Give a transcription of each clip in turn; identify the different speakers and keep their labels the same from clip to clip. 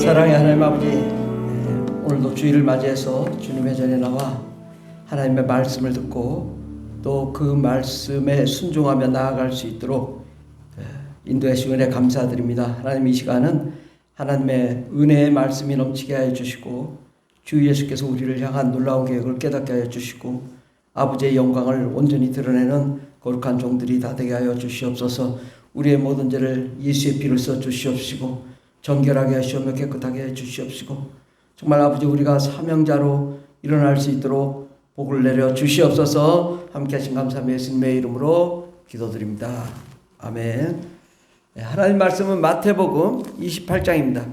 Speaker 1: 사랑의 하나님 아버지, 오늘도 주일을 맞이해서 주님의 전에 나와 하나님의 말씀을 듣고 또 그 말씀에 순종하며 나아갈 수 있도록 인도해 주신 은혜 감사드립니다. 하나님, 이 시간은 하나님의 은혜의 말씀이 넘치게 하여 주시고 주 예수께서 우리를 향한 놀라운 계획을 깨닫게 하여 주시고 아버지의 영광을 온전히 드러내는 거룩한 종들이 다 되게 하여 주시옵소서. 우리의 모든 죄를 예수의 피를 써 주시옵시고 정결하게 하시오며 깨끗하게 해 주시옵시고 정말 아버지, 우리가 사명자로 일어날 수 있도록 복을 내려 주시옵소서. 함께 하신 감사함에 예수님의 이름으로 기도드립니다. 아멘. 하나님 말씀은 마태복음 28장입니다.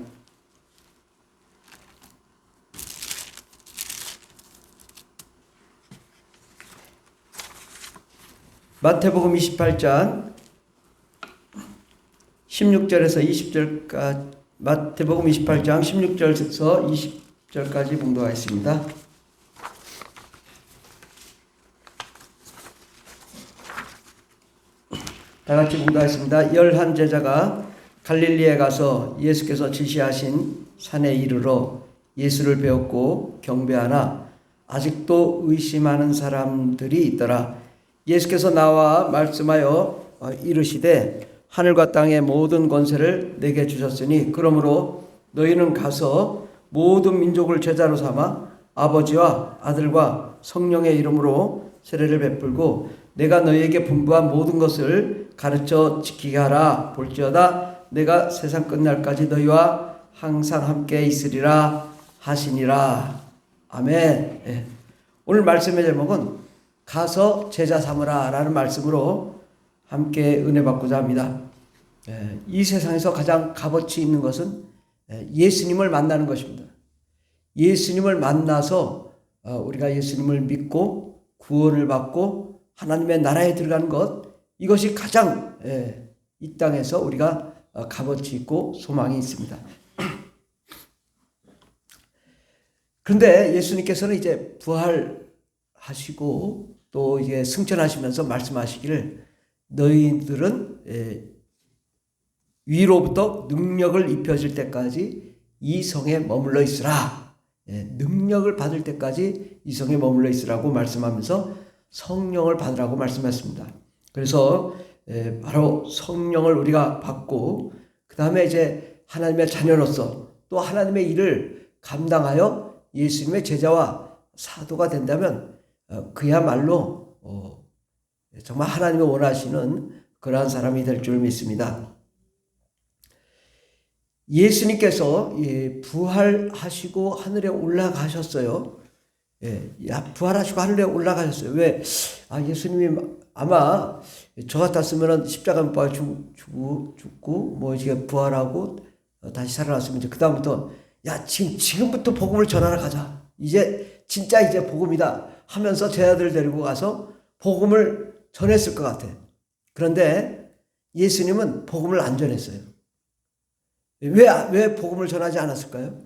Speaker 1: 마태복음 28장 16절에서 20절까지, 마태복음 28장 16절에서 20절까지 봉독하겠습니다. 다 같이 봉독하겠습니다. 11 제자가 갈릴리에 가서 예수께서 지시하신 산에 이르러 예수를 배웠고 경배하나 아직도 의심하는 사람들이 있더라. 예수께서 나와 말씀하여 이르시되 하늘과 땅의 모든 권세를 내게 주셨으니 그러므로 너희는 가서 모든 민족을 제자로 삼아 아버지와 아들과 성령의 이름으로 세례를 베풀고 내가 너희에게 분부한 모든 것을 가르쳐 지키게 하라. 볼지어다 내가 세상 끝날까지 너희와 항상 함께 있으리라 하시니라. 아멘. 예. 오늘 말씀의 제목은 가서 제자 삼으라 라는 말씀으로 함께 은혜 받고자 합니다. 이 세상에서 가장 값어치 있는 것은 예수님을 만나는 것입니다. 예수님을 만나서 우리가 예수님을 믿고 구원을 받고 하나님의 나라에 들어가는 것, 이것이 가장 이 땅에서 우리가 값어치 있고 소망이 있습니다. 그런데 예수님께서는 이제 부활하시고 또 이제 승천하시면서 말씀하시기를 너희들은 위로부터 능력을 입혀질 때까지 이 성에 머물러 있으라. 능력을 받을 때까지 이 성에 머물러 있으라고 말씀하면서 성령을 받으라고 말씀했습니다. 그래서 바로 성령을 우리가 받고 그 다음에 이제 하나님의 자녀로서 또 하나님의 일을 감당하여 예수님의 제자와 사도가 된다면 그야말로 정말 하나님이 원하시는 그러한 사람이 될 줄 믿습니다. 예수님께서 부활하시고 하늘에 올라가셨어요. 부활하시고 하늘에 올라가셨어요. 왜? 예수님이 아마 저 같았으면 십자가 못 박아 죽고 뭐 이제 부활하고 다시 살아났으면 이제 그다음부터 지금부터 복음을 전하러 가자. 이제 복음이다 하면서 제 아들 데리고 가서 복음을 전했을 것 같아. 그런데 예수님은 복음을 안 전했어요. 왜 복음을 전하지 않았을까요?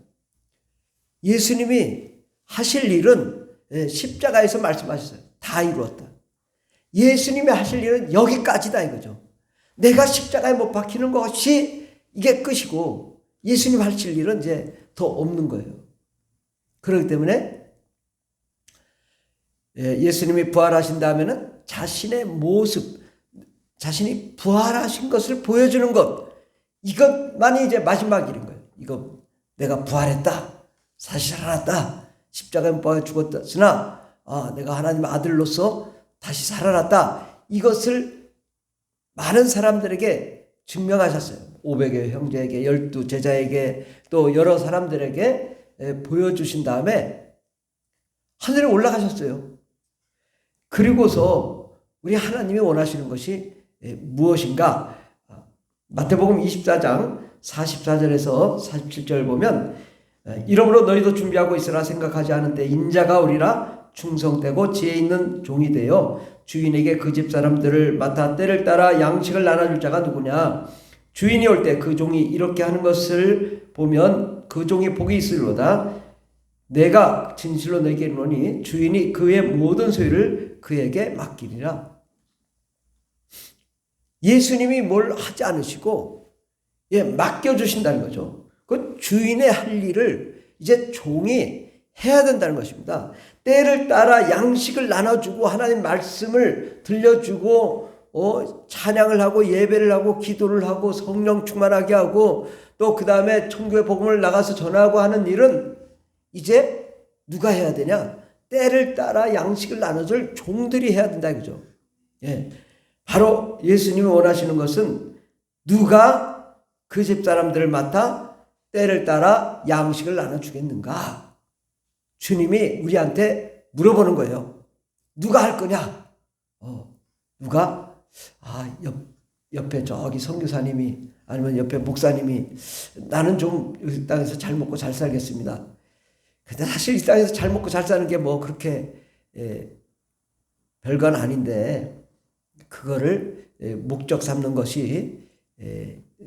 Speaker 1: 예수님이 하실 일은 십자가에서 말씀하셨어요. 다 이루었다. 예수님이 하실 일은 여기까지다 이거죠. 내가 십자가에 못 박히는 것이 이게 끝이고 예수님 하실 일은 이제 더 없는 거예요. 그렇기 때문에 예수님이 부활하신 다음에는 자신의 모습, 자신이 부활하신 것을 보여주는 것, 이것만이 이제 마지막 일인 거예요. 이거 내가 부활했다, 다시 살아났다, 십자가에 못 박혀 죽었으나 내가 하나님의 아들로서 다시 살아났다, 이것을 많은 사람들에게 증명하셨어요. 500여 형제에게, 12 제자에게, 또 여러 사람들에게 보여주신 다음에 하늘에 올라가셨어요. 그리고서 우리 하나님이 원하시는 것이 무엇인가? 마태복음 24장 44절에서 47절 보면 이러므로 너희도 준비하고 있으라. 생각하지 않은데 인자가 오리라. 충성되고 지혜 있는 종이 되어 주인에게 그 집 사람들을 맡아 때를 따라 양식을 나눠줄 자가 누구냐? 주인이 올 때 그 종이 이렇게 하는 것을 보면 그 종이 복이 있으리로다. 내가 진실로 너에게 이르노니 주인이 그의 모든 소유를 그에게 맡기리라. 예수님이 뭘 하지 않으시고 맡겨주신다는 거죠. 그 주인의 할 일을 이제 종이 해야 된다는 것입니다. 때를 따라 양식을 나눠주고 하나님 말씀을 들려주고 찬양을 하고 예배를 하고 기도를 하고 성령 충만하게 하고 또 그 다음에 천국의 복음을 나가서 전하고 하는 일은 이제 누가 해야 되냐? 때를 따라 양식을 나눠줄 종들이 해야 된다 이거죠. 예. 바로 예수님이 원하시는 것은 누가 그 집사람들을 맡아 때를 따라 양식을 나눠주겠는가? 주님이 우리한테 물어보는 거예요. 누가 할 거냐? 누가? 옆에 저기 선교사님이 아니면 옆에 목사님이 나는 좀 이 땅에서 잘 먹고 잘 살겠습니다. 근데 사실 이 땅에서 잘 먹고 잘 사는 게 뭐 그렇게 별건 아닌데 그거를 목적 삼는 것이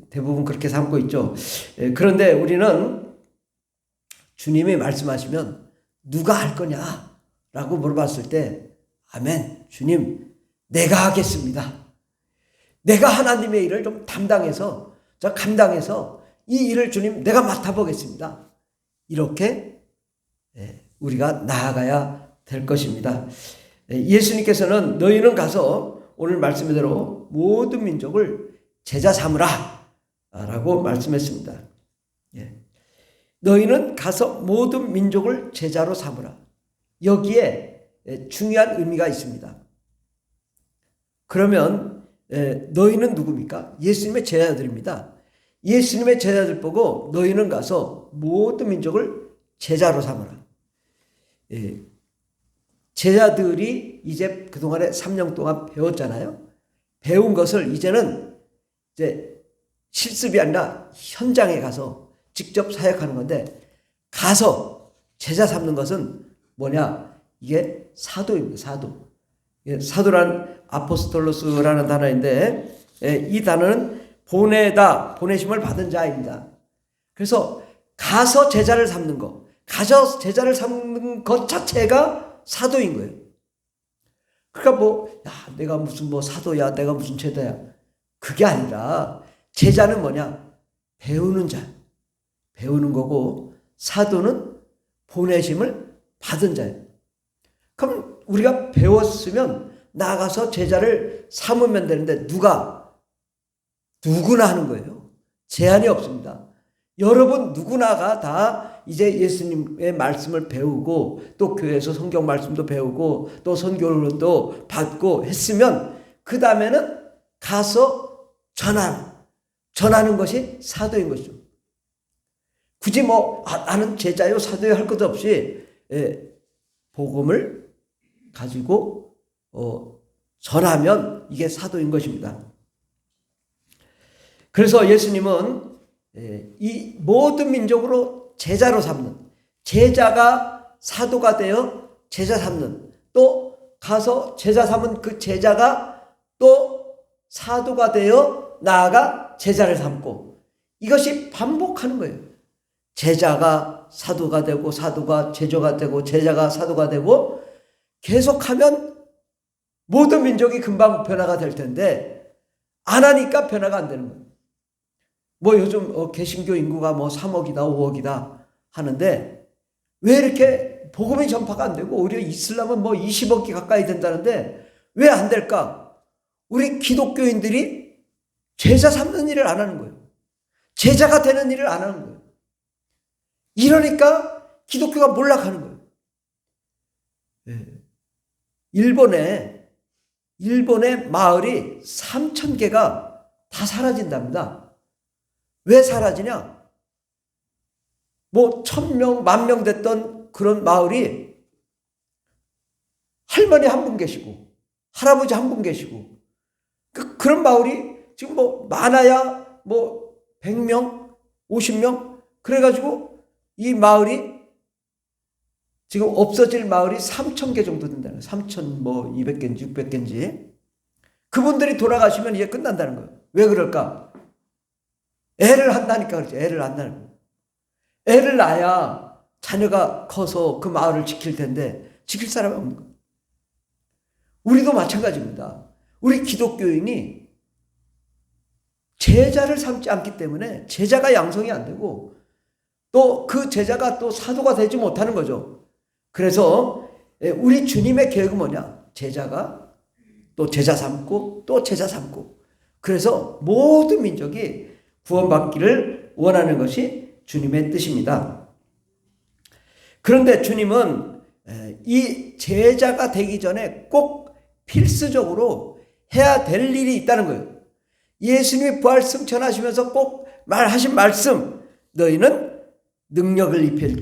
Speaker 1: 대부분 그렇게 삼고 있죠. 그런데 우리는 주님이 말씀하시면 누가 할 거냐라고 물어봤을 때 아멘, 주님 내가 하겠습니다. 내가 하나님의 일을 좀 담당해서 감당해서 이 일을 주님 내가 맡아보겠습니다. 이렇게 우리가 나아가야 될 것입니다. 예수님께서는 너희는 가서 오늘 말씀대로 모든 민족을 제자 삼으라 라고 말씀했습니다. 너희는 가서 모든 민족을 제자로 삼으라. 여기에 중요한 의미가 있습니다. 그러면 너희는 누굽니까? 예수님의 제자들입니다. 예수님의 제자들 보고 너희는 가서 모든 민족을 제자로 삼으라. 제자들이 이제 그동안에 3년 동안 배웠잖아요. 배운 것을 이제는 이제 실습이 아니라 현장에 가서 직접 사역하는 건데 가서 제자 삼는 것은 뭐냐? 이게 사도입니다. 사도. 사도란 아포스톨로스라는 단어인데 이 단어는 보내심을 받은 자입니다. 그래서 가서 제자를 삼는 것, 가서 제자를 삼는 것 자체가 사도인 거예요. 그러니까 내가 무슨 사도야, 내가 무슨 제자야. 그게 아니라 제자는 뭐냐? 배우는 자, 배우는 거고 사도는 보내심을 받은 자예요. 그럼 우리가 배웠으면 나가서 제자를 삼으면 되는데 누구나 하는 거예요. 제한이 없습니다. 여러분 누구나가 다 이제 예수님의 말씀을 배우고 또 교회에서 성경 말씀도 배우고 또 선교론도 받고 했으면 그 다음에는 가서 전하는 것이 사도인 것이죠. 굳이 나는 제자요 사도요 할 것도 없이 복음을 가지고 전하면 이게 사도인 것입니다. 그래서 예수님은 이 모든 민족으로 제자로 삼는, 제자가 사도가 되어 제자 삼는, 또 가서 제자 삼은 그 제자가 또 사도가 되어 나아가 제자를 삼고, 이것이 반복하는 거예요. 제자가 사도가 되고 사도가 제자가 되고 제자가 사도가 되고 계속하면 모든 민족이 금방 변화가 될 텐데 안 하니까 변화가 안 되는 거예요. 요즘 개신교 인구가 3억이다 5억이다 하는데 왜 이렇게 복음이 전파가 안 되고 오히려 이슬람은 20억이 가까이 된다는데 왜 안 될까? 우리 기독교인들이 제자 삼는 일을 안 하는 거예요. 제자가 되는 일을 안 하는 거예요. 이러니까 기독교가 몰락하는 거예요. 일본의 마을이 3,000개가 다 사라진답니다. 왜 사라지냐? 1,000명, 10,000명 됐던 그런 마을이 할머니 한 분 계시고 할아버지 한 분 계시고 그런 마을이 지금 많아야 100명, 50명 그래가지고 이 마을이 지금 없어질 마을이 3,000개 정도 된다는 거예요. 3,200개인지 600개인지. 그분들이 돌아가시면 이제 끝난다는 거예요. 왜 그럴까? 애를 한다니까 그렇지. 애를 안 낳는 거예요. 애를 낳아야 자녀가 커서 그 마을을 지킬 텐데 지킬 사람이 없는 거예요. 우리도 마찬가지입니다. 우리 기독교인이 제자를 삼지 않기 때문에 제자가 양성이 안 되고 또 그 제자가 또 사도가 되지 못하는 거죠. 그래서 우리 주님의 계획은 뭐냐? 제자가 또 제자 삼고 또 제자 삼고, 그래서 모든 민족이 구원받기를 원하는 것이 주님의 뜻입니다. 그런데 주님은 이 제자가 되기 전에 꼭 필수적으로 해야 될 일이 있다는 거예요. 예수님이 부활 승천하시면서 꼭 말하신 말씀, 너희는 능력을 입힐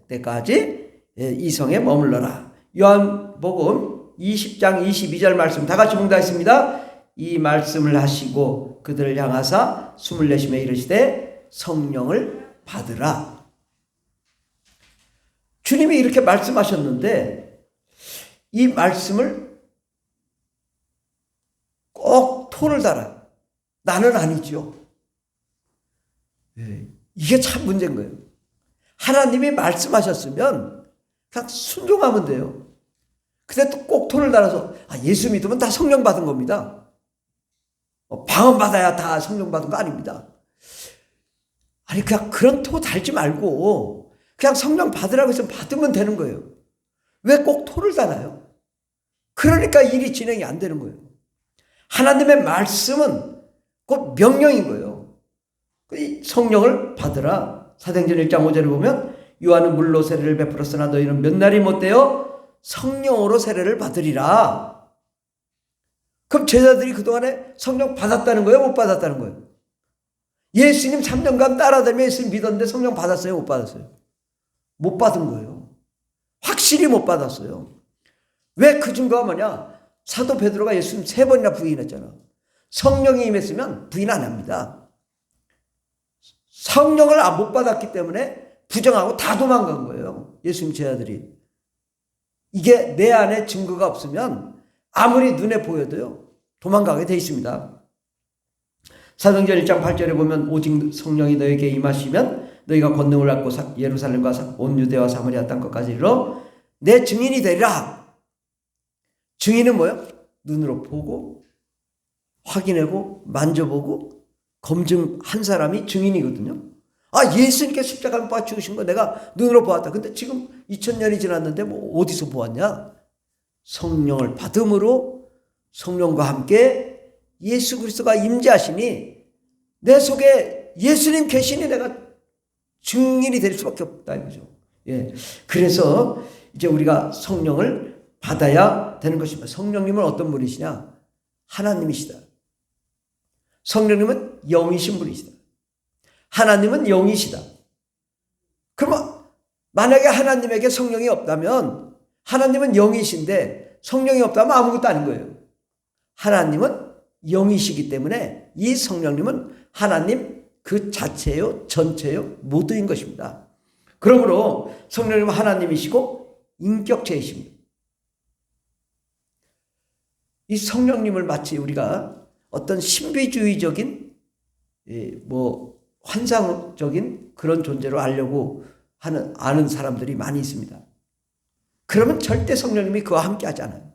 Speaker 1: 때까지 이 성에 머물러라. 요한복음 20장 22절 말씀 다 같이 봉독하겠습니다. 이 말씀을 하시고 그들을 향하사 숨을 내쉬며 이르시되 성령을 받으라. 주님이 이렇게 말씀하셨는데 이 말씀을 꼭 토를 달아요. 나는 아니죠. 이게 참 문제인 거예요. 하나님이 말씀하셨으면 그냥 순종하면 돼요. 근데 또 꼭 토를 달아서 예수 믿으면 다 성령 받은 겁니다. 방언 받아야 다 성령 받은 거 아닙니다. 아니 그냥 그런 토 달지 말고 그냥 성령 받으라고 해서 받으면 되는 거예요. 왜 꼭 토를 달아요? 그러니까 일이 진행이 안 되는 거예요. 하나님의 말씀은 곧 명령인 거예요. 성령을 받으라. 사도행전 1장 5절에 보면 요한은 물로 세례를 베풀었으나 너희는 몇 날이 못되어 성령으로 세례를 받으리라. 그럼 제자들이 그동안에 성령 받았다는 거예요? 못 받았다는 거예요? 예수님 3년간 따라다니며 예수님 믿었는데 성령 받았어요? 못 받았어요? 못 받은 거예요. 확실히 못 받았어요. 왜? 그 증거가 뭐냐? 사도 베드로가 예수님 3번이나 부인했잖아. 성령이 임했으면 부인 안 합니다. 성령을 못 받았기 때문에 부정하고 다 도망간 거예요. 예수님 제자들이. 이게 내 안에 증거가 없으면 아무리 눈에 보여도요 도망가게 돼 있습니다. 사도행전 1장 8절에 보면 오직 성령이 너에게 임하시면 너희가 권능을 받고 예루살렘과 온 유대와 사마리아 땅끝까지 이르러 내 증인이 되리라. 증인은 뭐예요? 눈으로 보고 확인하고 만져보고 검증한 사람이 증인이거든요. 예수님께 십자가에 못 박혀 죽으신 거 내가 눈으로 보았다. 근데 지금 2000년이 지났는데 뭐 어디서 보았냐? 성령을 받음으로 성령과 함께 예수 그리스도가 임재하시니 내 속에 예수님 계시니 내가 증인이 될 수밖에 없다 이거죠. 그래서 이제 우리가 성령을 받아야 되는 것입니다. 성령님은 어떤 분이시냐? 하나님이시다. 성령님은 영이신 분이시다. 하나님은 영이시다. 그러면 만약에 하나님에게 성령이 없다면 하나님은 영이신데 성령이 없다면 아무것도 아닌 거예요. 하나님은 영이시기 때문에 이 성령님은 하나님 그 자체요, 전체요, 모두인 것입니다. 그러므로 성령님은 하나님이시고 인격체이십니다. 이 성령님을 마치 우리가 어떤 신비주의적인 환상적인 그런 존재로 알려고 아는 사람들이 많이 있습니다. 그러면 절대 성령님이 그와 함께 하지 않아요.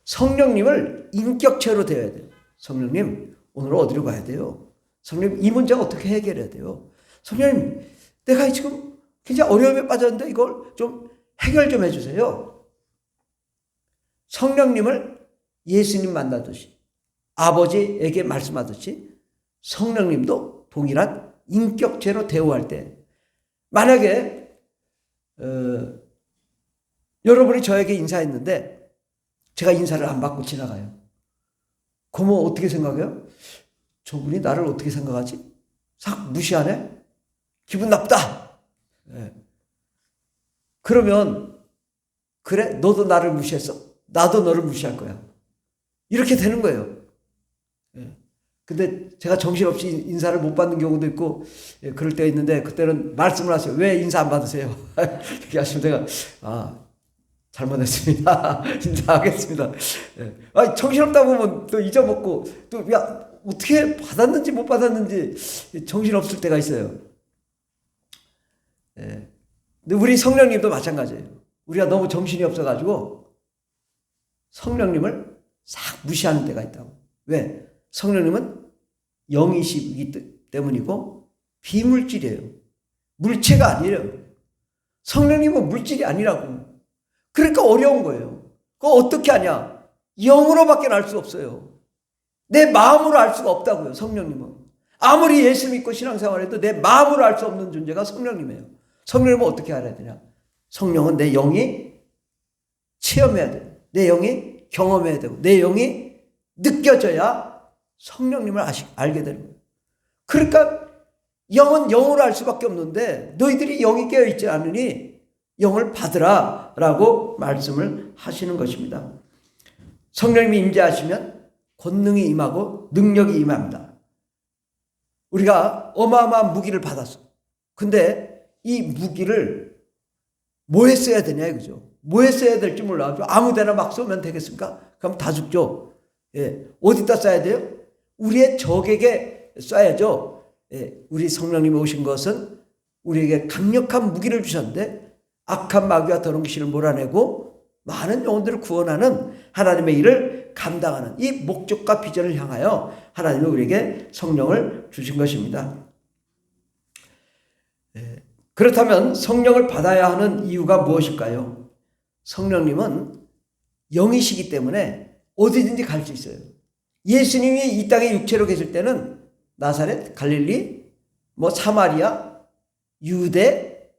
Speaker 1: 성령님을 인격체로 되어야 돼요. 성령님 오늘 어디로 가야 돼요? 성령님 이 문제 어떻게 해결해야 돼요? 성령님 내가 지금 굉장히 어려움에 빠졌는데 이걸 좀 해결 좀 해주세요. 성령님을 예수님 만나듯이 아버지에게 말씀하듯이 성령님도 동일한 인격체로 대우할 때 만약에 여러분이 저에게 인사했는데 제가 인사를 안 받고 지나가요. 그러면 어떻게 생각해요? 저분이 나를 어떻게 생각하지? 싹 무시하네? 기분 나쁘다. 그러면 그래 너도 나를 무시했어? 나도 너를 무시할 거야. 이렇게 되는 거예요. 근데 제가 정신없이 인사를 못 받는 경우도 있고 그럴 때가 있는데 그때는 말씀을 하세요. 왜 인사 안 받으세요? 이렇게 하시면 제가 잘못했습니다. 인사하겠습니다. 정신없다고 보면 또 잊어먹고 또 어떻게 받았는지 못 받았는지 정신없을 때가 있어요. 근데 우리 성령님도 마찬가지예요. 우리가 너무 정신이 없어가지고 성령님을 싹 무시하는 때가 있다고. 왜? 성령님은 영이시기 때문이고 비물질이에요. 물체가 아니에요. 성령님은 물질이 아니라고. 그러니까 어려운 거예요. 그거 어떻게 하냐? 영으로밖에 알 수 없어요. 내 마음으로 알 수가 없다고요. 성령님은. 아무리 예수 믿고 신앙생활해도 내 마음으로 알 수 없는 존재가 성령님이에요. 성령님은 어떻게 알아야 되냐? 성령은 내 영이 체험해야 돼요. 내 영이 경험해야 되고 내 영이 느껴져야 성령님을 알게 되는 거예요. 그러니까 영은 영으로 알 수밖에 없는데 너희들이 영이 깨어있지 않으니 영을 받으라 라고 말씀을 하시는 것입니다. 성령님이 임재하시면 권능이 임하고 능력이 임합니다. 우리가 어마어마한 무기를 받았어. 근데 이 무기를 뭐에 써야 되냐 이거죠. 뭐에 써야 될지 몰라. 아무데나 막 쏘면 되겠습니까? 그럼 다 죽죠. 예. 어디다 쏴야 돼요? 우리의 적에게 쏴야죠. 예. 우리 성령님이 오신 것은 우리에게 강력한 무기를 주셨는데 악한 마귀와 더러운 귀신을 몰아내고 많은 영혼들을 구원하는 하나님의 일을 감당하는 이 목적과 비전을 향하여 하나님이 우리에게 성령을 주신 것입니다. 예. 그렇다면 성령을 받아야 하는 이유가 무엇일까요? 성령님은 영이시기 때문에 어디든지 갈 수 있어요. 예수님이 이 땅에 육체로 계실 때는 나사렛, 갈릴리, 사마리아, 유대,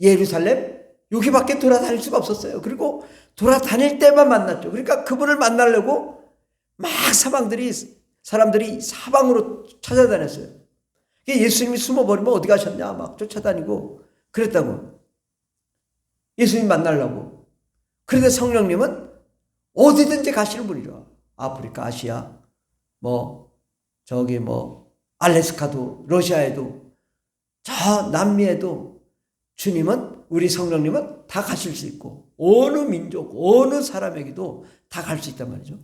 Speaker 1: 예루살렘 여기밖에 돌아다닐 수가 없었어요. 그리고 돌아다닐 때만 만났죠. 그러니까 그분을 만나려고 막 사람들이 사방으로 찾아다녔어요. 예수님이 숨어버리면 어디 가셨냐 막 쫓아다니고 그랬다고. 예수님 만나려고. 그런데 성령님은 어디든지 가시는 분이죠. 아프리카, 아시아, 알래스카도, 러시아에도, 저 남미에도 주님은, 우리 성령님은 다 가실 수 있고, 어느 민족, 어느 사람에게도 다 갈 수 있단 말이죠.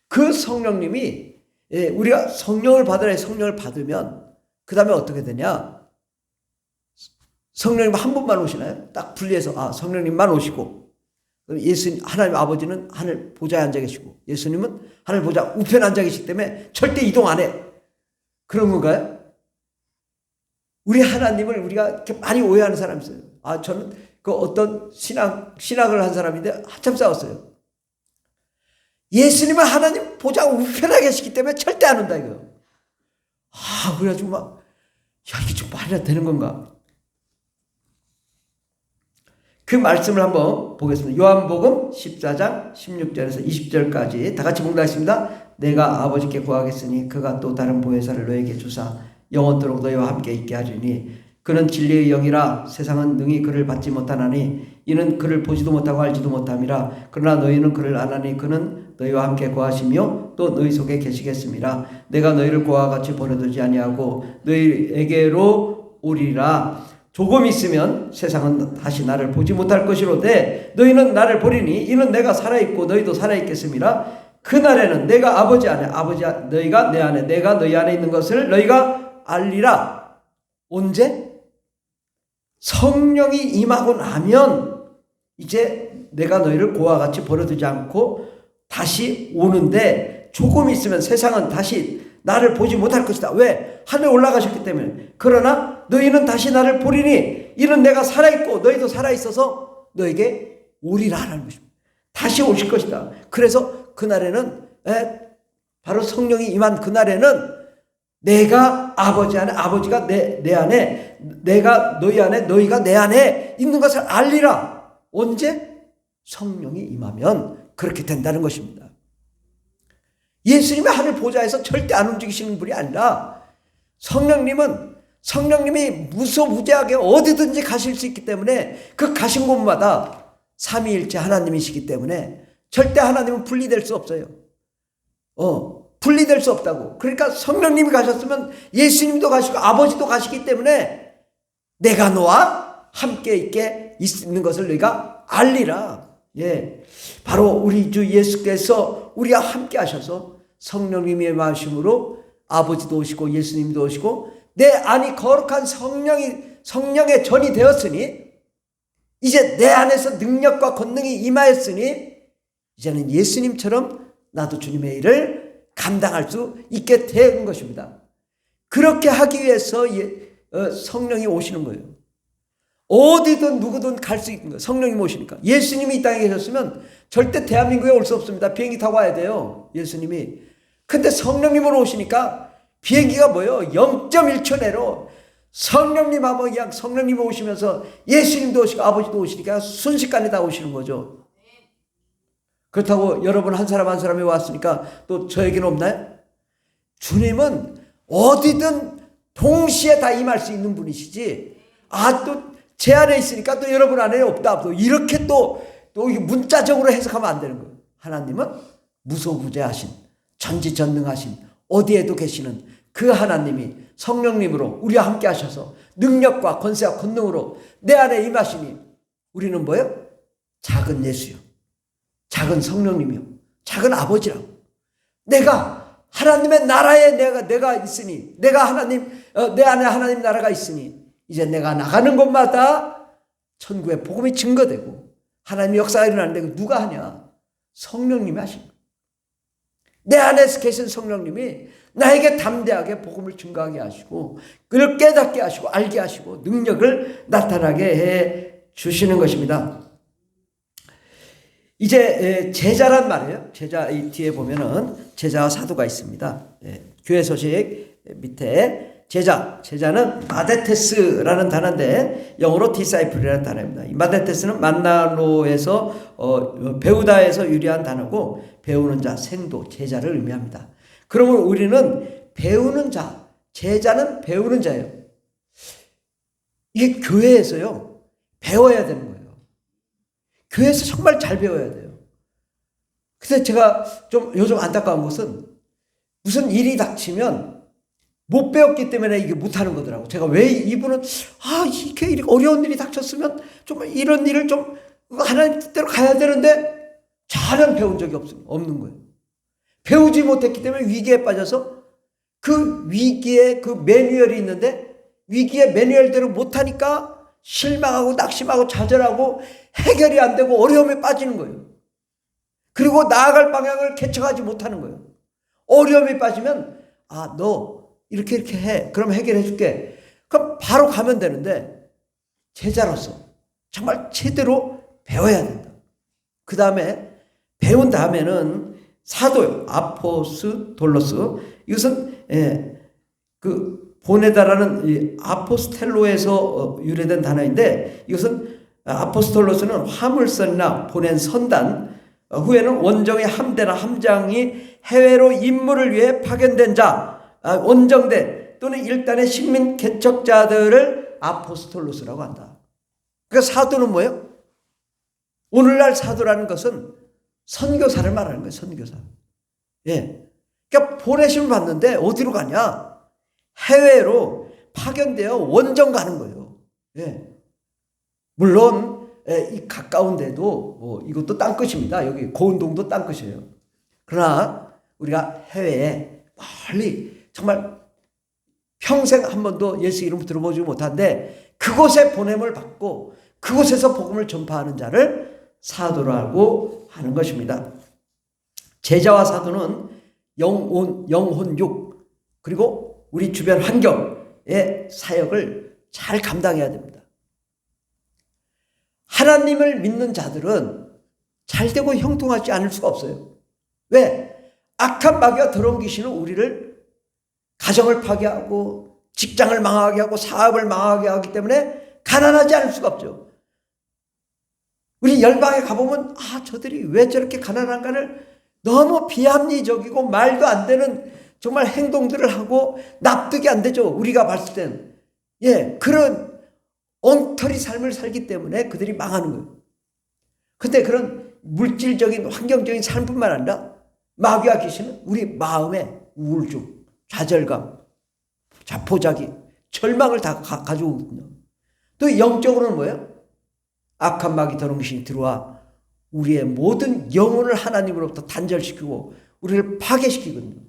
Speaker 1: 그 성령님이, 우리가 성령을 받으면, 그 다음에 어떻게 되냐? 성령님 한 분만 오시나요? 딱 분리해서, 성령님만 오시고, 예수님, 하나님 아버지는 하늘 보좌에 앉아 계시고, 예수님은 하늘 보좌 우편에 앉아 계시기 때문에 절대 이동 안 해. 그런 건가요? 우리 하나님을 우리가 이렇게 많이 오해하는 사람이 있어요. 저는 어떤 신학을 한 사람인데 한참 싸웠어요. 예수님은 하나님 보좌 우편에 계시기 때문에 절대 안 온다 이거요. 그래가지고 이게 좀 말이나 되는 건가? 그 말씀을 한번 보겠습니다. 요한복음 14장 16절에서 20절까지 다 같이 봉독하겠습니다. 내가 아버지께 구하겠으니 그가 또 다른 보혜사를 너에게 주사 영원토록 너희와 함께 있게 하리니 그는 진리의 영이라 세상은 능히 그를 받지 못하나니 이는 그를 보지도 못하고 알지도 못함이라. 그러나 너희는 그를 아나니 그는 너희와 함께 거하시며 또 너희 속에 계시겠습니다. 내가 너희를 고아와 같이 버려두지 아니하고 너희에게로 오리라. 조금 있으면 세상은 다시 나를 보지 못할 것이로되 너희는 나를 보리니 이는 내가 살아있고 너희도 살아있겠습니다. 그날에는 내가 아버지 안에, 너희가 내 안에, 내가 너희 안에 있는 것을 너희가 알리라. 언제? 성령이 임하고 나면 이제 내가 너희를 고아와 같이 버려두지 않고 다시 오는데 조금 있으면 세상은 다시 나를 보지 못할 것이다. 왜? 하늘에 올라가셨기 때문에. 그러나 너희는 다시 나를 보리니 이는 내가 살아있고 너희도 살아있어서 너에게 오리라 하는 것입니다. 다시 오실 것이다. 그래서 그날에는 바로 성령이 임한 그날에는 내가 아버지 안에, 아버지가 내 안에, 내가 너희 안에, 너희가 내 안에 있는 것을 알리라. 언제? 성령이 임하면 그렇게 된다는 것입니다. 예수님의 하늘 보좌에서 절대 안 움직이시는 분이 아니라 성령님이 무소무제하게 어디든지 가실 수 있기 때문에 그 가신 곳마다 삼위일체 하나님이시기 때문에 절대 하나님은 분리될 수 없어요. 분리될 수 없다고. 그러니까 성령님이 가셨으면 예수님도 가시고 아버지도 가시기 때문에 내가 너와 함께 있는 것을 너희가 알리라. 바로 우리 주 예수께서 우리와 함께 하셔서 성령님의 말씀으로 아버지도 오시고 예수님도 오시고 내 안이 거룩한 성령의 전이 되었으니 이제 내 안에서 능력과 권능이 임하였으니 이제는 예수님처럼 나도 주님의 일을 감당할 수 있게 된 것입니다. 그렇게 하기 위해서 성령이 오시는 거예요. 어디든 누구든 갈 수 있는 거예요. 성령이 오시니까. 예수님이 이 땅에 계셨으면 절대 대한민국에 올 수 없습니다. 비행기 타고 와야 돼요. 예수님이. 근데 성령님으로 오시니까 비행기가 뭐예요? 0.1초 내로 성령님하고 그냥 성령님 오시면서 예수님도 오시고 아버지도 오시니까 순식간에 다 오시는 거죠. 그렇다고 여러분 한 사람 한 사람이 왔으니까 또 저에게는 없나요? 주님은 어디든 동시에 다 임할 수 있는 분이시지. 또 제 안에 있으니까 또 여러분 안에 없다. 또 이렇게 또 문자적으로 해석하면 안 되는 거예요. 하나님은 무소부재하신, 전지전능하신, 어디에도 계시는 그 하나님이 성령님으로 우리와 함께 하셔서 능력과 권세와 권능으로 내 안에 임하시니 우리는 뭐예요? 작은 예수요, 작은 성령님이요, 작은 아버지라고. 내가 하나님의 나라에 내가 있으니, 내가 하나님, 내 안에 하나님 나라가 있으니 이제 내가 나가는 곳마다 천국의 복음이 증거되고 하나님의 역사가 일어나는데 누가 하냐? 성령님이 하신 거예요. 내 안에서 계신 성령님이 나에게 담대하게 복음을 증거하게 하시고 그걸 깨닫게 하시고 알게 하시고 능력을 나타나게 해 주시는 것입니다. 이제 제자란 말이에요. 제자, 이 뒤에 보면은 제자와 사도가 있습니다. 교회 소식 밑에 제자는 마데테스라는 단어인데 영어로 디사이플이라는 단어입니다. 이 마데테스는 만나노에서 배우다에서 유래한 단어고 배우는 자, 생도, 제자를 의미합니다. 그러면 우리는 배우는 자, 제자는 배우는 자예요. 이게 교회에서요 배워야 되는 거예요. 교회에서 정말 잘 배워야 돼요. 근데 제가 좀 요즘 안타까운 것은 무슨 일이 닥치면 못 배웠기 때문에 이게 못하는 거더라고. 제가 왜 이분은 이렇게 어려운 일이 닥쳤으면 좀 이런 일을 좀 하나님 뜻대로 가야 되는데 전혀 배운 적이 없는 거예요. 배우지 못했기 때문에 위기에 빠져서 그 위기에 그 매뉴얼이 있는데 위기의 매뉴얼대로 못하니까 실망하고 낙심하고 좌절하고 해결이 안 되고 어려움에 빠지는 거예요. 그리고 나아갈 방향을 개척하지 못하는 거예요. 어려움에 빠지면 너 이렇게 해. 그럼 해결해 줄게. 그럼 바로 가면 되는데 제자로서 정말 제대로 배워야 된다. 그 다음에 배운 다음에는 사도요. 아포스톨로스. 이것은 그 보내다라는 이 아포스텔로에서 유래된 단어인데 이것은 아포스톨로스는 화물선이나 보낸 선단 후에는 원정의 함대나 함장이 해외로 임무를 위해 파견된 자 원정대 또는 일단의 식민 개척자들을 아포스톨로스라고 한다. 그러니까 사도는 뭐예요? 오늘날 사도라는 것은 선교사를 말하는 거예요. 선교사. 그러니까 보내심을 받는데 어디로 가냐? 해외로 파견되어 원정 가는 거예요. 물론 이 가까운데도 이것도 땅끝입니다. 여기 고운동도 땅끝이에요. 그러나 우리가 해외에 멀리 정말 평생 한 번도 예수 이름 들어보지 못한데 그곳에 보냄을 받고 그곳에서 복음을 전파하는 자를 사도라고 하는 것입니다. 제자와 사도는 영혼육 그리고 우리 주변 환경의 사역을 잘 감당해야 됩니다. 하나님을 믿는 자들은 잘되고 형통하지 않을 수가 없어요. 왜? 악한 마귀와 더러운 귀신은 우리를 가정을 파괴하고 직장을 망하게 하고 사업을 망하게 하기 때문에 가난하지 않을 수가 없죠. 우리 열방에 가보면 저들이 왜 저렇게 가난한가를 너무 비합리적이고 말도 안 되는 정말 행동들을 하고 납득이 안 되죠. 우리가 봤을 땐 그런 엉터리 삶을 살기 때문에 그들이 망하는 거예요. 근데 그런 물질적인 환경적인 삶뿐만 아니라 마귀와 귀신은 우리 마음의 우울증, 좌절감, 자포자기, 절망을 다 가져오거든요. 또 영적으로는 뭐예요? 악한 마귀 더러운 귀신이 들어와 우리의 모든 영혼을 하나님으로부터 단절시키고 우리를 파괴시키거든요.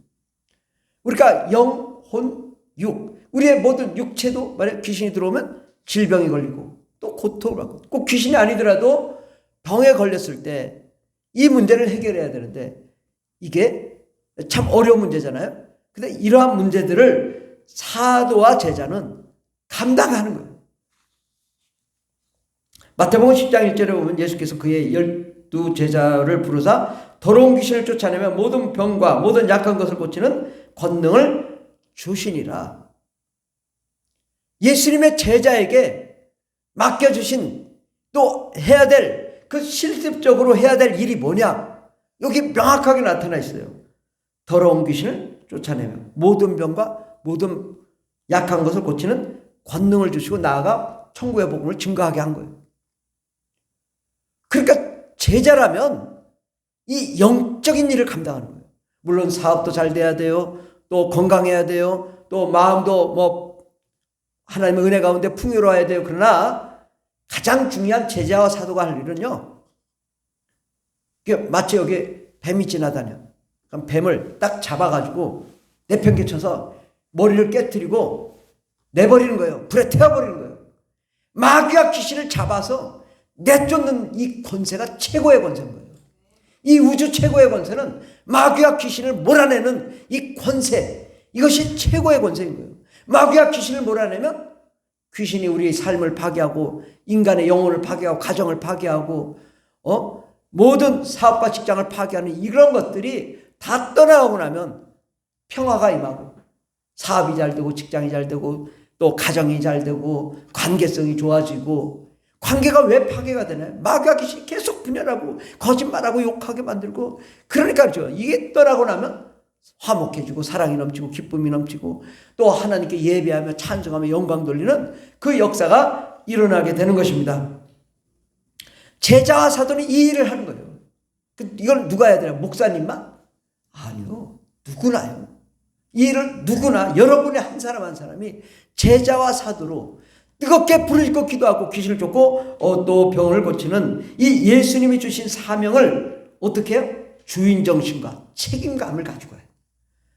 Speaker 1: 우리가 영, 혼, 육, 우리의 모든 육체도 만약 귀신이 들어오면 질병이 걸리고 또 고통을 받고 꼭 귀신이 아니더라도 병에 걸렸을 때 이 문제를 해결해야 되는데 이게 참 어려운 문제잖아요. 근데 이러한 문제들을 사도와 제자는 감당하는 거예요. 마태복음 10장 1절에 보면 예수께서 그의 12제자를 부르사 더러운 귀신을 쫓아내며 모든 병과 모든 약한 것을 고치는 권능을 주시니라. 예수님의 제자에게 맡겨주신 또 해야 될 그 실습적으로 해야 될 일이 뭐냐? 여기 명확하게 나타나 있어요. 더러운 귀신을 쫓아내며 모든 병과 모든 약한 것을 고치는 권능을 주시고 나아가 천국의 복음을 증거하게 한 거예요. 그러니까 제자라면 이 영적인 일을 감당하는 거예요. 물론 사업도 잘 돼야 돼요. 또 건강해야 돼요. 또 마음도 뭐 하나님의 은혜 가운데 풍요로워야 돼요. 그러나 가장 중요한 제자와 사도가 할 일은요, 마치 여기 뱀이 지나다녀. 그럼 뱀을 딱 잡아가지고 내팽개쳐서 머리를 깨뜨리고 내버리는 거예요. 불에 태워버리는 거예요. 마귀와 귀신을 잡아서 내쫓는 이 권세가 최고의 권세인 거예요. 이 우주 최고의 권세는 마귀와 귀신을 몰아내는 이 권세, 이것이 최고의 권세인 거예요. 마귀와 귀신을 몰아내면 귀신이 우리의 삶을 파괴하고 인간의 영혼을 파괴하고 가정을 파괴하고 모든 사업과 직장을 파괴하는 이런 것들이 다 떠나가고 나면 평화가 임하고 사업이 잘 되고 직장이 잘 되고 또 가정이 잘 되고 관계성이 좋아지고. 관계가 왜 파괴가 되나요? 마귀와 귀신이 계속 분열하고 거짓말하고 욕하게 만들고. 그러니까 이게 떠나고 나면 화목해지고 사랑이 넘치고 기쁨이 넘치고 또 하나님께 예배하며 찬송하며 영광 돌리는 그 역사가 일어나게 되는 것입니다. 제자와 사도는 이 일을 하는 거예요. 이걸 누가 해야 되나? 목사님만? 아니요. 누구나요. 이 일을 누구나 여러분의 한 사람 한 사람이 제자와 사도로 뜨겁게 불을 끄고 기도하고 귀신을 쫓고 또 병을 고치는 이 예수님이 주신 사명을 어떻게 해요? 주인정신과 책임감을 가지고 해요.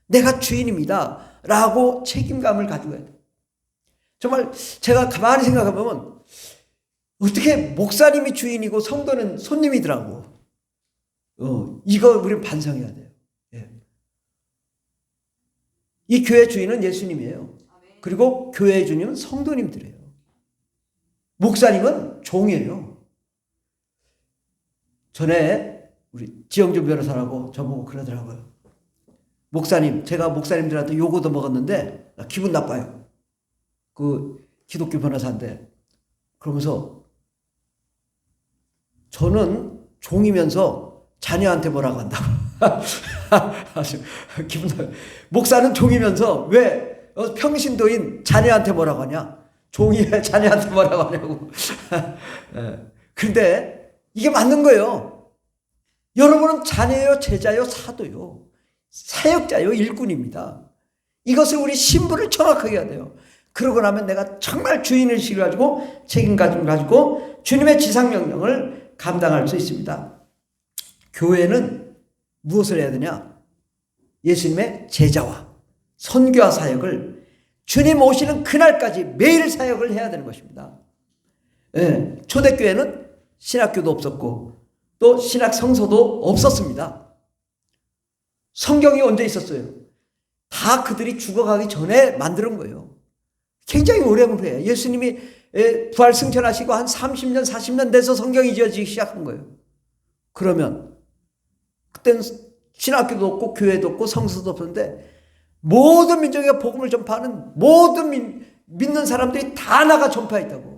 Speaker 1: 내가 주인입니다 라고 책임감을 가지고 해요. 정말 제가 가만히 생각해보면 어떻게 목사님이 주인이고 성도는 손님이더라고. 이거 우리는 반성해야 돼요. 예. 이 교회 주인은 예수님이에요. 그리고 교회의 주님은 성도님들이에요. 목사님은 종이에요. 전에 우리 지영준 변호사라고 저보고 그러더라고요. 목사님, 제가 목사님들한테 요거도 먹었는데 기분 나빠요. 그 기독교 변호사인데. 그러면서 저는 종이면서 자녀한테 뭐라고 한다고. 기분 나빠요. 목사는 종이면서 왜 평신도인 자녀한테 뭐라고 하냐? 종이에 자녀한테 뭐라고 하냐고. 그런데 이게 맞는 거예요. 여러분은 자녀요, 제자요, 사도요, 사역자요, 일꾼입니다. 이것을 우리 신분을 정확하게 해야 돼요. 그러고 나면 내가 정말 주인의식을 가지고 책임감을 가지고 주님의 지상명령을 감당할 수 있습니다. 교회는 무엇을 해야 되냐? 예수님의 제자와 선교와 사역을 주님 오시는 그날까지 매일 사역을 해야 되는 것입니다. 예, 초대교회는 신학교도 없었고 또 신학 성서도 없었습니다. 성경이 언제 있었어요? 다 그들이 죽어가기 전에 만드는 거예요. 굉장히 오래된 거예요. 예수님이 부활 승천하시고 한 30년 40년 돼서 성경이 지어지기 시작한 거예요. 그러면 그때는 신학교도 없고 교회도 없고 성서도 없었는데 모든 민족에게 복음을 전파하는 모든 믿는 사람들이 다 나가 전파했다고.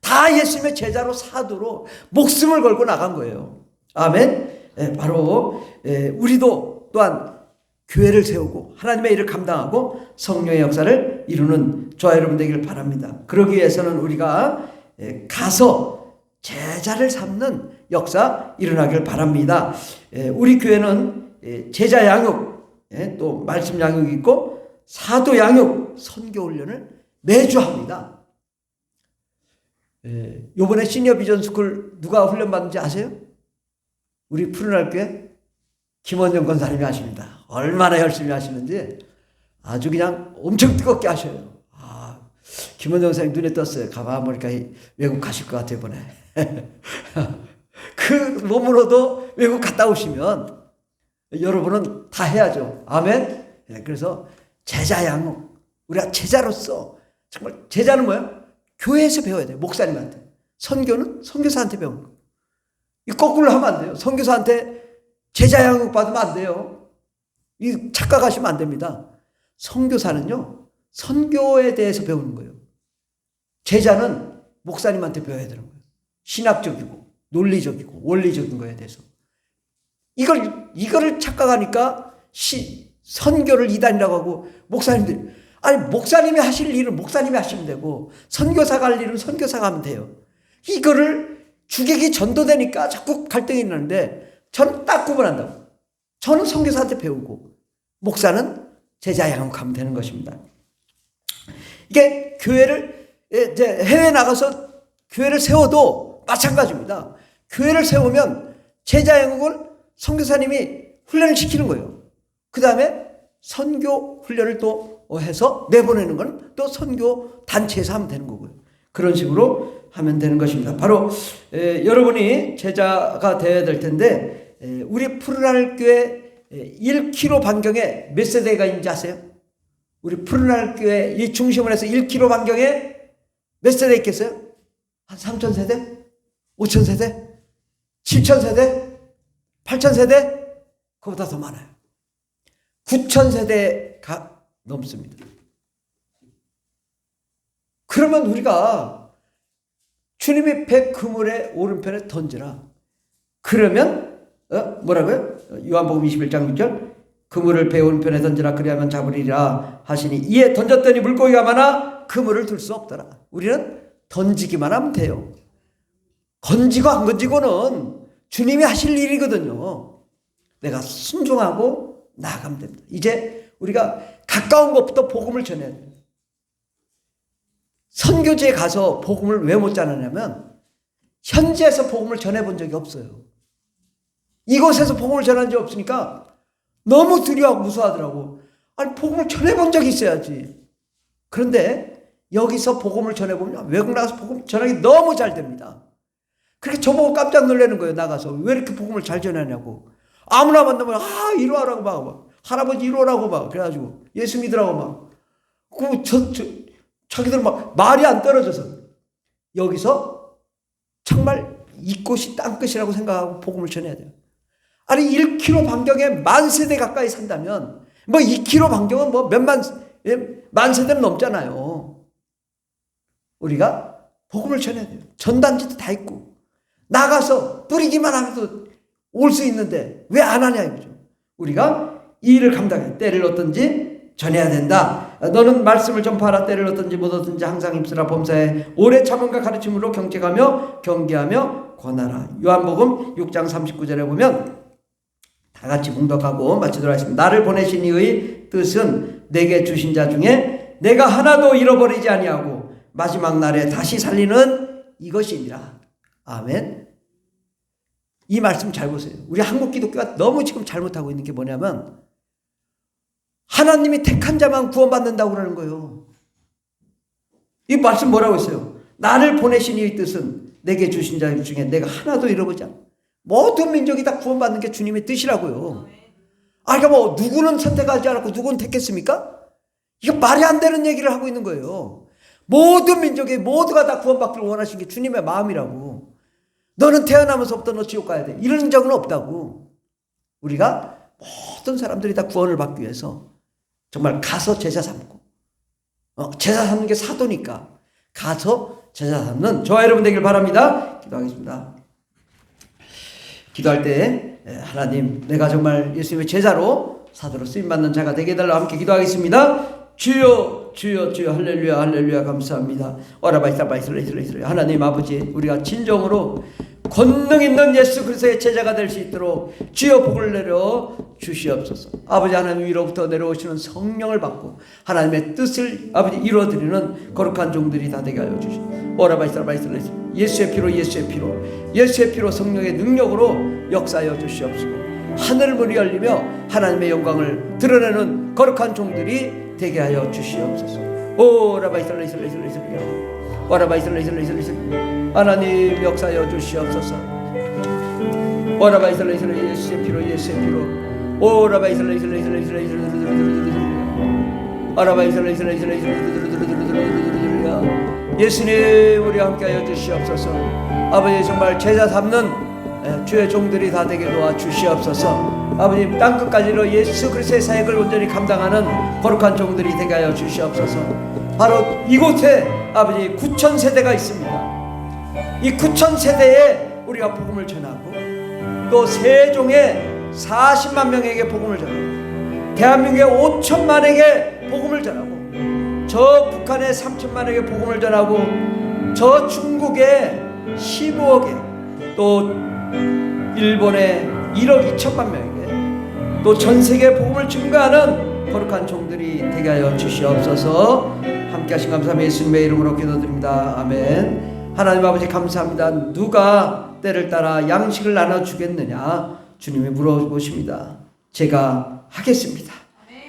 Speaker 1: 다 예수님의 제자로 사도로 목숨을 걸고 나간 거예요. 아멘. 바로 우리도 또한 교회를 세우고 하나님의 일을 감당하고 성령의 역사를 이루는 저와 여러분 되기를 바랍니다. 그러기 위해서는 우리가 가서 제자를 삼는 역사 일어나길 바랍니다. 우리 교회는 제자 양육, 또 말씀 양육이 있고 사도 양육, 선교 훈련을 매주 합니다. 요번에 시니어 비전 스쿨 누가 훈련 받는지 아세요? 우리 푸른날 교회 김원정 권사님이 하십니다. 얼마나 열심히 하시는지 아주 그냥 엄청 뜨겁게 하셔요. 김원정 권사님 눈에 떴어요. 가만 보니까 외국 가실 것 같아요, 이번에. 그 몸으로도 외국 갔다 오시면 여러분은 다 해야죠. 아멘. 그래서 제자 양육, 우리가 제자로서 정말 제자는 뭐야? 교회에서 배워야 돼요. 목사님한테. 선교는 선교사한테 배우는 거예요. 이 거꾸로 하면 안 돼요. 선교사한테 제자 양육 받으면 안 돼요. 이 착각하시면 안 됩니다. 선교사는요, 선교에 대해서 배우는 거예요. 제자는 목사님한테 배워야 되는 거예요. 신학적이고 논리적이고 원리적인 거에 대해서. 이거를 착각하니까 선교를 이단이라고 하고, 목사님들, 아니 목사님이 하실 일은 목사님이 하시면 되고 선교사가 할 일은 선교사가 하면 돼요. 이거를 주객이 전도되니까 자꾸 갈등이 있는데, 저는 딱 구분한다고. 저는 선교사한테 배우고 목사는 제자 양육하면 되는 것입니다. 이게 교회를 이제 해외 나가서 교회를 세워도 마찬가지입니다. 교회를 세우면 제자 양육을 선교사님이 훈련을 시키는 거예요. 그 다음에 선교 훈련을 또 해서 내보내는 건 또 선교 단체에서 하면 되는 거고요. 그런 식으로 하면 되는 것입니다. 바로 여러분이 제자가 되어야 될 텐데, 우리 푸른하늘 교회 1km 반경에 몇 세대가 있는지 아세요? 우리 푸른하늘 교회 이 중심을 해서 1km 반경에 몇 세대 있겠어요? 한 3,000세대? 5,000세대? 7,000세대? 8,000세대? 그보다 더 많아요. 9,000세대가 넘습니다. 그러면 우리가 주님이 배 그물의 오른편에 던지라. 그러면 뭐라고요? 요한복음 21장 6절, 그물을 배 오른편에 던지라 그리하면 잡으리라 하시니 이에 던졌더니 물고기가 많아 그물을 들 수 없더라. 우리는 던지기만 하면 돼요. 건지고 안 건지고는 주님이 하실 일이거든요. 내가 순종하고 나아가면 됩니다. 이제 우리가 가까운 것부터 복음을 전해야 돼요. 선교지에 가서 복음을 왜 못 전하냐면, 현지에서 복음을 전해본 적이 없어요. 이곳에서 복음을 전한 적이 없으니까 너무 두려워하고 무서워하더라고. 아니, 복음을 전해본 적이 있어야지. 그런데 여기서 복음을 전해보면 외국 나가서 복음 전하기 너무 잘 됩니다. 그렇게 저보고 깜짝 놀라는 거예요. 나가서 왜 이렇게 복음을 잘 전하냐고. 아무나 만나면 이리 와라고 막 할아버지 이리 오라고 막 그래가지고 예수 믿으라고 막 자기들 막 말이 안 떨어져서 여기서 정말 이곳이 땅끝이라고 생각하고 복음을 전해야 돼요. 아니 1km 반경에 만 세대 가까이 산다면 뭐 2km 반경은 뭐 만 세대는 넘잖아요. 우리가 복음을 전해야 돼요. 전단지도 다 있고 나가서 뿌리기만 하면서 올 수 있는데 왜 안 하냐 이거죠. 우리가 이 일을 감당해 때를 얻든지 전해야 된다. 너는 말씀을 전파하라. 때를 얻든지 못 얻든지 항상 힘쓰라. 범사에 오래 참음과 가르침으로 경책하며 경계하며 권하라. 요한복음 6장 39절에 보면 다 같이 봉독하고 마치도록 하겠습니다. 나를 보내신 이의 뜻은 내게 주신 자 중에 내가 하나도 잃어버리지 아니하고 마지막 날에 다시 살리는 이것이니라. 아멘. 이 말씀 잘 보세요. 우리 한국 기독교가 너무 지금 잘못하고 있는 게 뭐냐면, 하나님이 택한 자만 구원받는다고 그러는 거예요. 이 말씀 뭐라고 했어요? 나를 보내신 이의 뜻은 내게 주신 자 중에 내가 하나도 잃어보지 않아. 모든 민족이 다 구원받는 게 주님의 뜻이라고요. 그러니까 뭐 누구는 선택하지 않았고 누구는 택했습니까? 이거 말이 안 되는 얘기를 하고 있는 거예요. 모든 민족이 모두가 다 구원받기를 원하신 게 주님의 마음이라고. 너는 태어나면서부터 너 지옥 가야 돼. 이런 적은 없다고. 우리가 모든 사람들이 다 구원을 받기 위해서 정말 가서 제자 삼고, 제자 삼는 게 사도니까 가서 제자 삼는 저와 여러분 되길 바랍니다. 기도하겠습니다. 기도할 때 하나님, 내가 정말 예수님의 제자로 사도로 쓰임받는 자가 되게 해달라고 함께 기도하겠습니다. 주여 주여 주여 할렐루야 할렐루야 감사합니다. 오라바이사바이슬레이슬레이슬레. 하나님 아버지, 우리가 진정으로 권능 있는 예수 그리스도의 제자가 될 수 있도록 주여 복을 내려 주시옵소서. 아버지 하나님 위로부터 내려오시는 성령을 받고 하나님의 뜻을 아버지 이루어드리는 거룩한 종들이 다 되게 하여 주시옵소서. 오라바이사바이슬레이슬레. 예수의 피로 예수의 피로 예수의 피로 성령의 능력으로 역사하여 주시옵소서. 하늘을 문이 열리며 하나님의 영광을 드러내는 거룩한 종들이 되게 하여 주시옵소서. 오라바이슬레이슬레이슬레이슬레. 오라바이슬레이슬레이슬레이슬레. 하나님 역사하여 주시옵소서. 오라바이슬레이슬레이슬레. 예수의 피로 예수의 피로. 오라바이슬레이슬레이슬레이슬레이슬레. 오라바이슬레이슬레이슬레이슬레. 예수님 우리와 함께하여 주시옵소서. 아버지 정말 제자 삼는 주의 종들이 다 되게 도와 주시옵소서. 아버님 땅끝까지로 예수 그리스도의 사역을 온전히 감당하는 거룩한 종들이 되게 하여 주시옵소서. 바로 이곳에 아버지 9천 세대가 있습니다. 이 9천 세대에 우리가 복음을 전하고 또 세종에 40만 명에게 복음을 전하고 대한민국에 5천만에게 복음을 전하고 저 북한에 3천만에게 복음을 전하고 저 중국에 15억에 또 일본에 1억 2천만 명에게 또 전세계에 복음을 증거하는 거룩한 종들이 되게 하여 주시옵소서. 함께 하신 감사함 예수님의 이름으로 기도드립니다. 아멘. 하나님 아버지 감사합니다. 누가 때를 따라 양식을 나눠주겠느냐 주님이 물어보십니다. 제가 하겠습니다.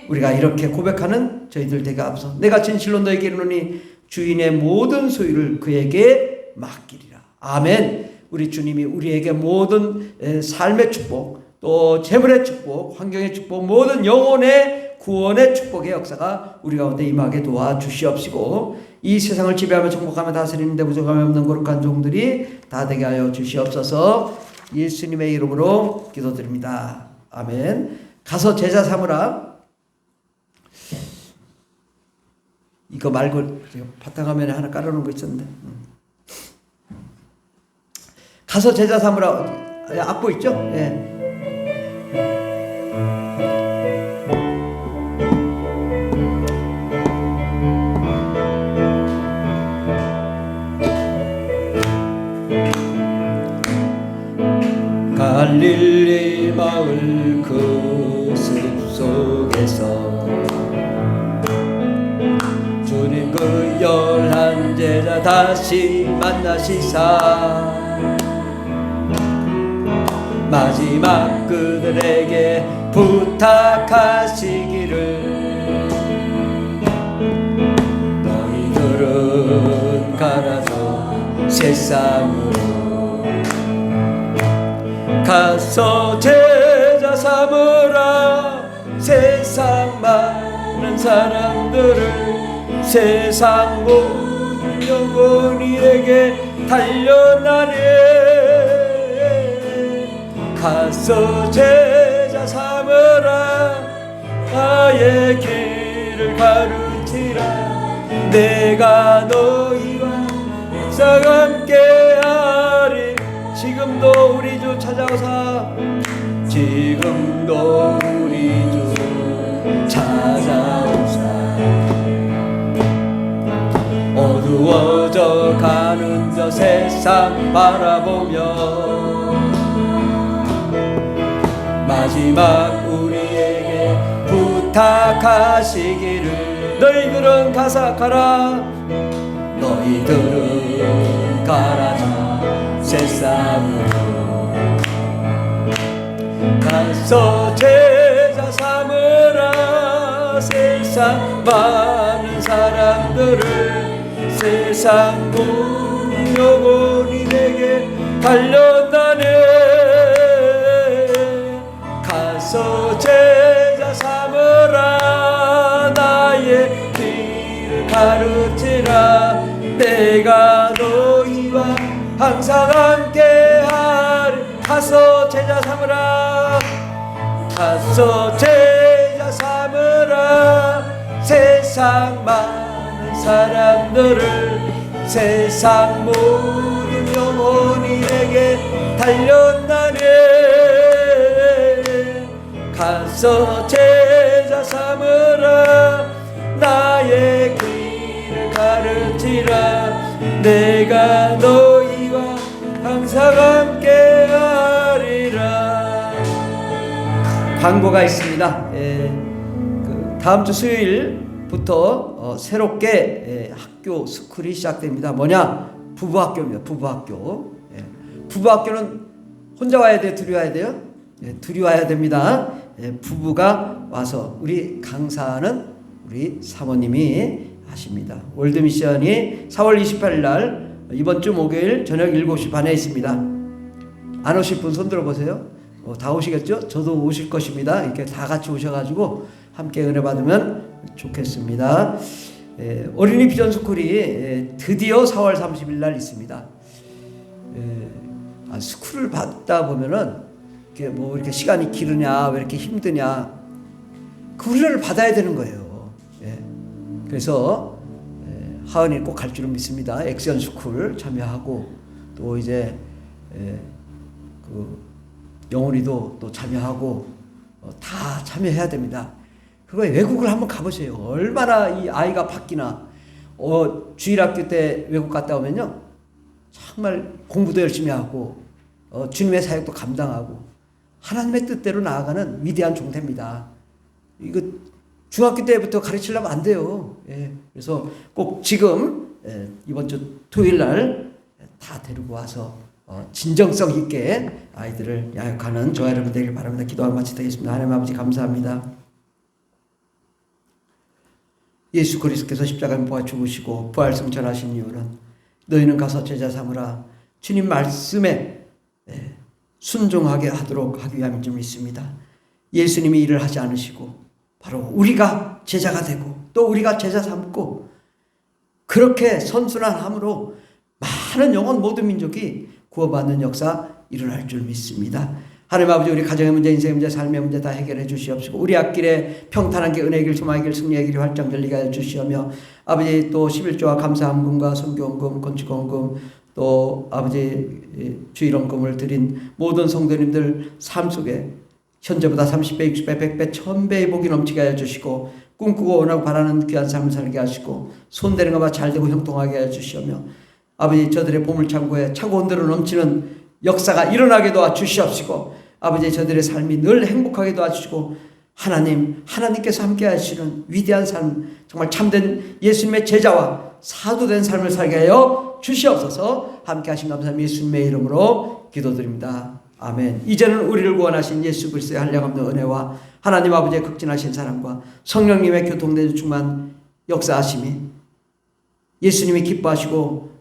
Speaker 1: 우리가 이렇게 고백하는 저희들 되게 앞서 내가 진실로 너에게 이르노니 주인의 모든 소유를 그에게 맡기리라. 아멘. 우리 주님이 우리에게 모든 삶의 축복 또 재물의 축복 환경의 축복 모든 영혼의 구원의 축복의 역사가 우리 가운데 임하게 도와주시옵시고 이 세상을 지배하며 정복하며 다스리는데 부족함이 없는 거룩한 종들이 다 되게 하여 주시옵소서. 예수님의 이름으로 기도드립니다. 아멘. 가서 제자 삼으라. 이거 말고 바탕화면에 하나 깔아놓은 거 있었는데 가서 제자 삼으라. 악보 있죠? 예. 갈릴리 마을 그 숲속에서 주님 그 11 제자 다시 만나시사 마지막 그들에게 부탁하시기를 너희들은 가라서 세상으로 가서 제자 삼으라. 세상 많은 사람들을 세상 모든 영혼이에게 달려나네. 가서 제자 삼으라. 나의 길을 가르치라. 내가 너희와 항상 함께하리. 지금도 우리 주 찾아오사. 지금도 우리 주 찾아오사. 어두워져 가는 저 세상 바라보며 마지막 우리에게 부탁하시기를 너희들은 가사 가라. 너희들은 가라자 세상으로 가서 제자 삼으라. 세상 많은 사람들을 세상 모든 영혼이 내게 달려나네. 가서 제자 삼으라. 나의 길을 가르치라. 내가 너희와 항상 함께하리. 가서 제자 삼으라. 가서 제자 삼으라. 세상 많은 사람들을 세상 모든 영혼이 내게 달려나네. 가서 제자 삼으라. 나의 길을 가르치라. 내가 너희와 항상 함께하리라. 광고가 있습니다. 다음 주 수요일부터 새롭게 학교 스쿨이 시작됩니다. 뭐냐? 부부학교입니다. 부부학교. 부부학교는 혼자 와야 돼요? 둘이 와야 돼요? 둘이 와야 됩니다. 부부가 와서 우리 강사는 우리 사모님이 하십니다. 월드미션이 4월 28일 날 이번 주 목요일 저녁 7시 반에 있습니다. 안 오실 분 손 들어보세요. 다 오시겠죠? 저도 오실 것입니다. 이렇게 다 같이 오셔가지고 함께 은혜 받으면 좋겠습니다. 어린이 비전 스쿨이 드디어 4월 30일 날 있습니다. 스쿨을 받다 보면은 이렇게 시간이 기르냐, 왜 이렇게 힘드냐, 그 훈련을 받아야 되는 거예요. 그래서 하은이 꼭 갈 줄은 믿습니다. 액션 스쿨 참여하고, 또 이제 그 영훈이도 또 참여하고, 다 참여해야 됩니다. 그거 외국을 한번 가보세요. 얼마나 이 아이가 바뀌나. 주일학교 때 외국 갔다 오면요, 정말 공부도 열심히 하고, 주님의 사역도 감당하고, 하나님의 뜻대로 나아가는 위대한 종됩니다. 이거 중학교 때부터 가르치려면 안 돼요. 그래서 꼭 지금 이번 주 토요일 날 다 데리고 와서 진정성 있게 아이들을 양육하는 저와 여러분 되길 바랍니다. 기도하고 마치겠습니다. 하나님 아버지 감사합니다. 예수 그리스도께서 십자가에 못 박혀 죽으시고 부활 승천하신 이유는 너희는 가서 제자 삼으라, 주님 말씀에 순종하게 하도록 하기 위함인 줄 믿습니다. 예수님이 일을 하지 않으시고 바로 우리가 제자가 되고 또 우리가 제자 삼고, 그렇게 선순환함으로 많은 영혼 모든 민족이 구원받는 역사 일어날 줄 믿습니다. 하나님 아버지, 우리 가정의 문제, 인생의 문제, 삶의 문제 다 해결해 주시옵시고, 우리 앞길에 평탄한 길, 은혜의 길, 소망의 길, 승리의 길이 활짝 열리게 하여 주시오며, 아버지 또 11조와 감사함금과 선교헌금, 건축헌금, 또 아버지 주일헌금을 드린 모든 성도님들 삶 속에 현재보다 30배, 60배, 100배, 1000배의 복이 넘치게 하여 주시고, 꿈꾸고 원하고 바라는 귀한 삶을 살게 하시고, 손대는 것만 잘되고 형통하게 하여 주시오며, 아버지 저들의 보물창고에 차고온대로 넘치는 역사가 일어나게 도와주시옵시고, 아버지 저들의 삶이 늘 행복하게 도와주시고, 하나님께서 함께 하시는 위대한 삶, 정말 참된 예수님의 제자와 사도된 삶을 살게 하여 주시옵소서. 함께 하신 감사합니다. 예수님의 이름으로 기도드립니다. 아멘. 이제는 우리를 구원하신 예수 그리스도의 한량없는 은혜와 하나님 아버지의 극진하신 사랑과 성령님의 교통된 충만 역사하심이, 예수님이 기뻐하시고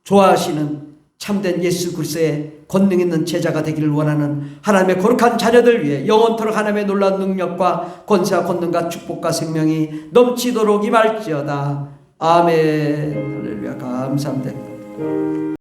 Speaker 1: 좋아하시는 참된 예수 그리스도의 권능 있는 제자가 되기를 원하는 하나님의 거룩한 자녀들 위해 영원토록 하나님의 놀라운 능력과 권세와 권능과 축복과 생명이 넘치도록 임할지어다. 아멘. 할렐루야. 감사합니다.